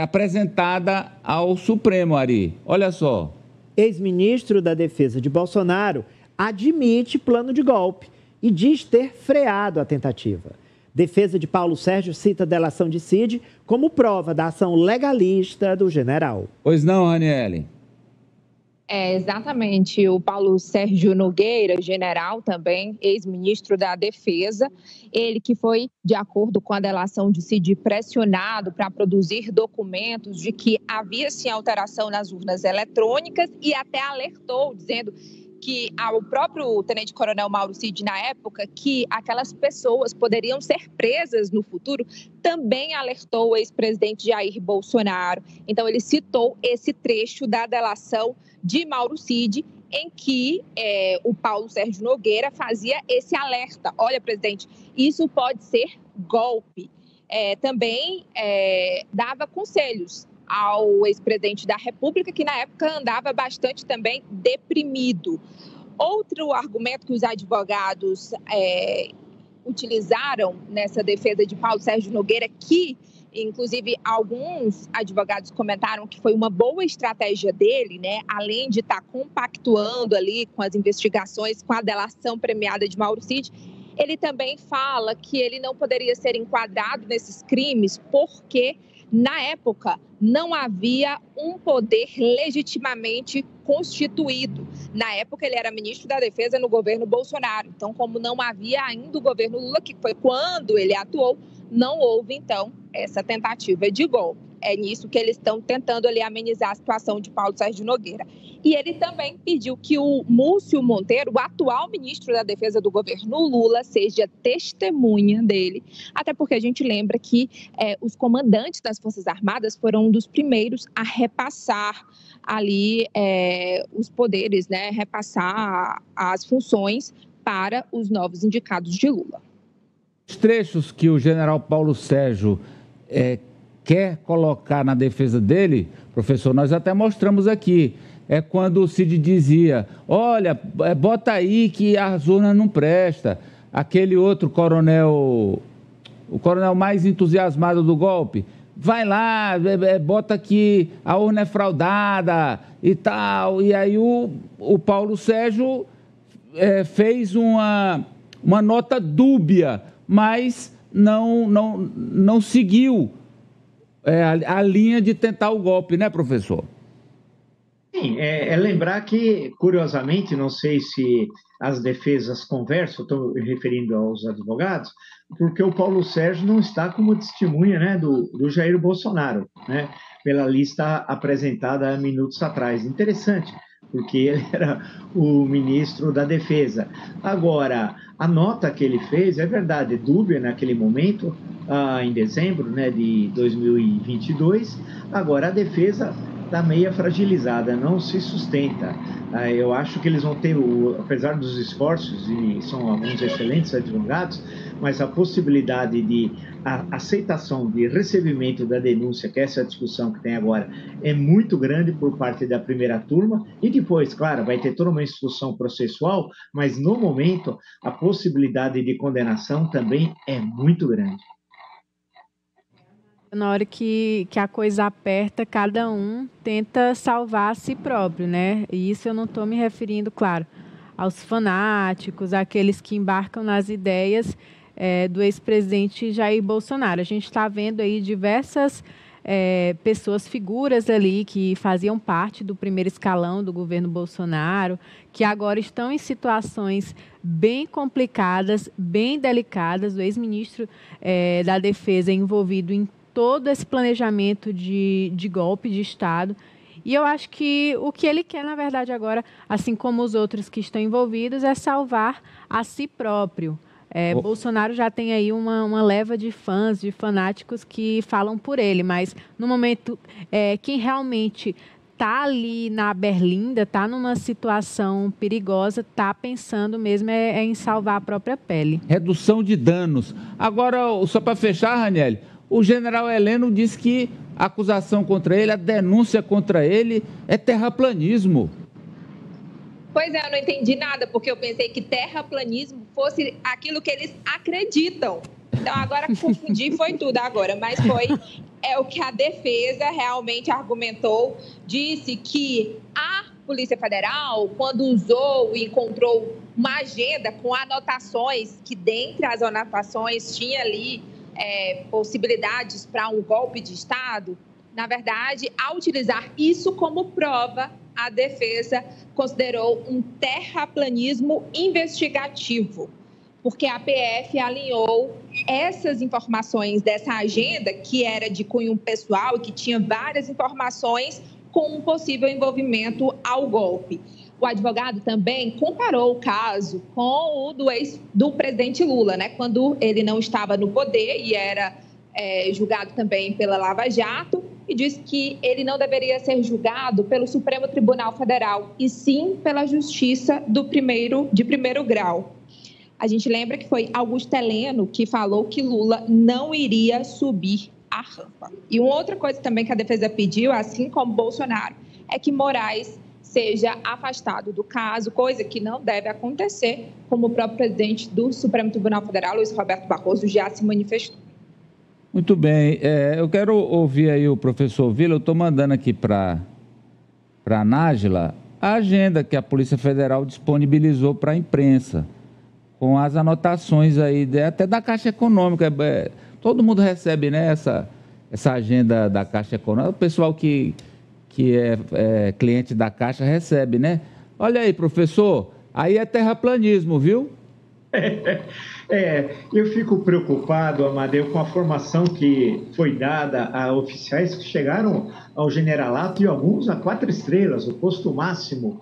apresentada ao Supremo, Ari. Olha só. Ex-ministro da Defesa de Bolsonaro admite plano de golpe e diz ter freado a tentativa. Defesa de Paulo Sérgio cita a delação de Cid como prova da ação legalista do general. Pois não, Raniele? Exatamente. O Paulo Sérgio Nogueira, general também, ex-ministro da Defesa, ele que foi, de acordo com a delação de Cid, pressionado para produzir documentos de que havia sim alteração nas urnas eletrônicas e até alertou, dizendo que ao próprio tenente-coronel Mauro Cid, na época, que aquelas pessoas poderiam ser presas no futuro, também alertou o ex-presidente Jair Bolsonaro. Então, ele citou esse trecho da delação de Mauro Cid, em que o Paulo Sérgio Nogueira fazia esse alerta. Olha, presidente, isso pode ser golpe. Também dava conselhos ao ex-presidente da República, que na época andava bastante também deprimido. Outro argumento que os advogados utilizaram nessa defesa de Paulo Sérgio Nogueira, que inclusive alguns advogados comentaram que foi uma boa estratégia dele, né? Além de estar compactuando ali com as investigações, com a delação premiada de Mauro Cid, ele também fala que ele não poderia ser enquadrado nesses crimes porque, na época, não havia um poder legitimamente constituído. Na época, ele era ministro da Defesa no governo Bolsonaro. Então, como não havia ainda o governo Lula, que foi quando ele atuou, não houve, então, essa tentativa de golpe. É nisso que eles estão tentando ali amenizar a situação de Paulo Sérgio Nogueira. E ele também pediu que o Múcio Monteiro, o atual ministro da Defesa do governo Lula, seja testemunha dele, até porque a gente lembra que os comandantes das Forças Armadas foram um dos primeiros a repassar ali os poderes, né, repassar as funções para os novos indicados de Lula. Os trechos que o general Paulo Sérgio quer colocar na defesa dele, professor, nós até mostramos aqui, quando o Cid dizia, olha, bota aí que as urnas não prestam. Aquele outro coronel, o coronel mais entusiasmado do golpe, vai lá, bota que a urna é fraudada e tal. E aí o Paulo Sérgio fez uma nota dúbia, mas não seguiu a linha de tentar o golpe, né, professor? Sim, lembrar que, curiosamente, não sei se as defesas conversam, estou referindo aos advogados, porque o Paulo Sérgio não está como testemunha, né, do Jair Bolsonaro, né, pela lista apresentada há minutos atrás. Interessante, porque ele era o ministro da Defesa. Agora, a nota que ele fez, é verdade, dúbia naquele momento, em dezembro, né, de 2022. Agora, a defesa está meia fragilizada, não se sustenta. Eu acho que eles vão ter, apesar dos esforços, e são alguns excelentes advogados, mas a possibilidade de aceitação de recebimento da denúncia, que é essa discussão que tem agora, é muito grande por parte da primeira turma, e depois, claro, vai ter toda uma instrução processual, mas no momento a possibilidade de condenação também é muito grande. Na hora que a coisa aperta, cada um tenta salvar a si próprio, né? E isso eu não estou me referindo, claro, aos fanáticos, àqueles que embarcam nas ideias do ex-presidente Jair Bolsonaro. A gente está vendo aí diversas pessoas, figuras ali que faziam parte do primeiro escalão do governo Bolsonaro, que agora estão em situações bem complicadas, bem delicadas. O ex-ministro da Defesa envolvido em todo esse planejamento de golpe de Estado. E eu acho que o que ele quer, na verdade, agora, assim como os outros que estão envolvidos, é salvar a si próprio. Bolsonaro já tem aí uma leva de fãs, de fanáticos que falam por ele, mas no momento, quem realmente está ali na berlinda, está numa situação perigosa, está pensando mesmo em salvar a própria pele. Redução de danos. Agora, só para fechar, Raniele, o general Heleno disse que a acusação contra ele, a denúncia contra ele é terraplanismo. Pois eu não entendi nada, porque eu pensei que terraplanismo fosse aquilo que eles acreditam. Então, agora confundi foi tudo agora, mas é o que a defesa realmente argumentou, disse que a Polícia Federal, quando usou e encontrou uma agenda com anotações, que dentre as anotações tinha ali possibilidades para um golpe de Estado, na verdade, ao utilizar isso como prova, a defesa considerou um terraplanismo investigativo, porque a PF alinhou essas informações dessa agenda, que era de cunho pessoal e que tinha várias informações, com um possível envolvimento ao golpe. O advogado também comparou o caso com o do presidente Lula, né? Quando ele não estava no poder e era julgado também pela Lava Jato, e disse que ele não deveria ser julgado pelo Supremo Tribunal Federal, e sim pela Justiça de primeiro grau. A gente lembra que foi Augusto Heleno que falou que Lula não iria subir a rampa. E uma outra coisa também que a defesa pediu, assim como Bolsonaro, é que Moraes seja afastado do caso, coisa que não deve acontecer, como o próprio presidente do Supremo Tribunal Federal, Luiz Roberto Barroso, já se manifestou. Muito bem. Eu quero ouvir aí o professor Vila. Eu estou mandando aqui para a Nájila a agenda que a Polícia Federal disponibilizou para a imprensa, com as anotações aí, até da Caixa Econômica. Todo mundo recebe, né, essa agenda da Caixa Econômica. O pessoal que é cliente da Caixa recebe, né? Olha aí, professor, aí é terraplanismo, viu? Eu fico preocupado, Amadeu, com a formação que foi dada a oficiais que chegaram ao generalato e alguns a 4 estrelas, o posto máximo.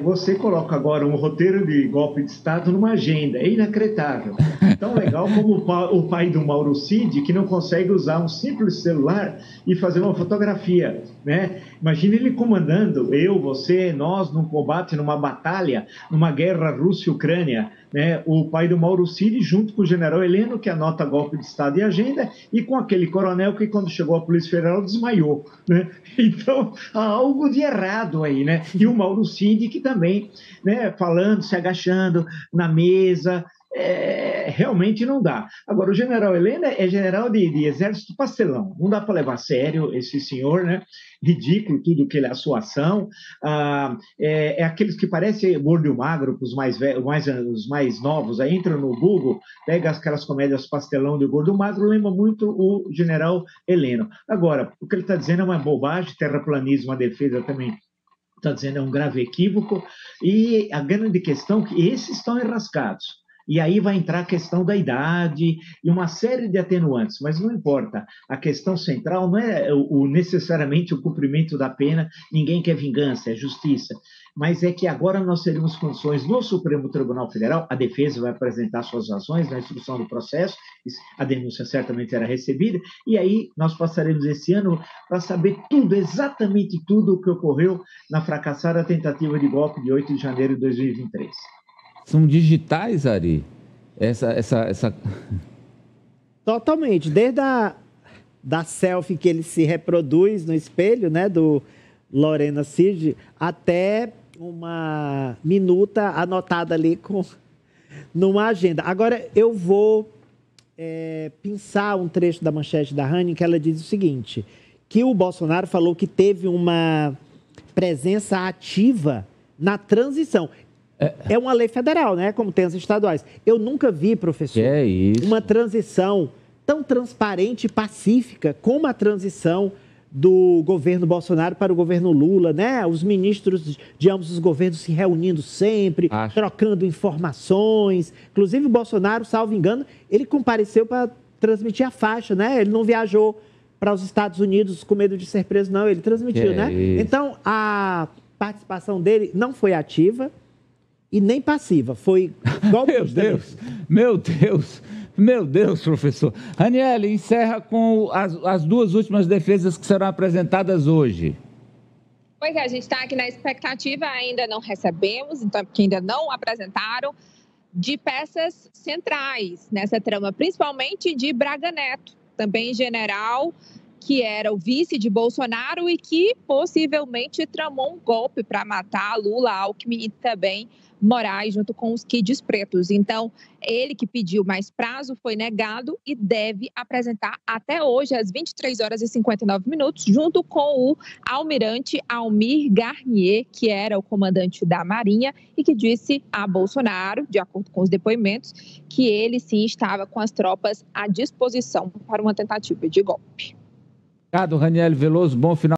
Você coloca agora um roteiro de golpe de Estado numa agenda, é inacreditável. Tão legal como o pai do Mauro Cid, que não consegue usar um simples celular e fazer uma fotografia, né? Imagina ele comandando, eu, você, nós, num combate, numa batalha, numa guerra Rússia-Ucrânia, né? O pai do Mauro Cid, junto com o general Heleno, que anota golpe de Estado e agenda, e com aquele coronel que, quando chegou à Polícia Federal, desmaiou, né? Então, há algo de errado aí, né? E o Mauro Cid, que também, né, falando, se agachando na mesa, realmente não dá. Agora, o general Heleno é general de exército pastelão, não dá para levar a sério esse senhor, né? Ridículo tudo que ele é a sua ação. Aqueles que parecem gordo e magro, os mais novos, aí entram no Google, pega aquelas comédias pastelão de gordo e magro, lembra muito o general Heleno. Agora, o que ele está dizendo é uma bobagem, terraplanismo, a defesa também está dizendo é um grave equívoco, e a grande questão é que esses estão enrascados. E aí vai entrar a questão da idade e uma série de atenuantes, mas não importa. A questão central não é necessariamente o cumprimento da pena, ninguém quer vingança, é justiça. Mas é que agora nós teremos condições no Supremo Tribunal Federal, a defesa vai apresentar suas razões na instrução do processo, a denúncia certamente será recebida, e aí nós passaremos esse ano para saber tudo, exatamente tudo o que ocorreu na fracassada tentativa de golpe de 8 de janeiro de 2023. São digitais, Ari? Essa... Totalmente. Desde da selfie que ele se reproduz no espelho, né, do Lorena Cid, até uma minuta anotada ali numa agenda. Agora, eu vou pensar um trecho da manchete da Rani, que ela diz o seguinte, que o Bolsonaro falou que teve uma presença ativa na transição. É uma lei federal, né? Como tem as estaduais. Eu nunca vi, professor, uma transição tão transparente e pacífica como a transição do governo Bolsonaro para o governo Lula, né? Os ministros de ambos os governos se reunindo sempre, trocando informações. Inclusive, o Bolsonaro, salvo engano, ele compareceu para transmitir a faixa, né? Ele não viajou para os Estados Unidos com medo de ser preso, não. Ele transmitiu, né? Então, a participação dele não foi ativa e nem passiva, foi golpe. Meu Deus, professor. Raniele, encerra com as duas últimas defesas que serão apresentadas hoje. Pois é, a gente está aqui na expectativa, ainda não recebemos, então, porque ainda não apresentaram, de peças centrais nessa trama, principalmente de Braga Neto, também general, que era o vice de Bolsonaro e que possivelmente tramou um golpe para matar Lula, Alckmin e também Moraes, junto com os kids pretos. Então, ele que pediu mais prazo foi negado e deve apresentar até hoje, às 23 horas e 59 minutos, junto com o almirante Almir Garnier, que era o comandante da Marinha e que disse a Bolsonaro, de acordo com os depoimentos, que ele sim estava com as tropas à disposição para uma tentativa de golpe. Obrigado, Raniele Veloso. Bom final.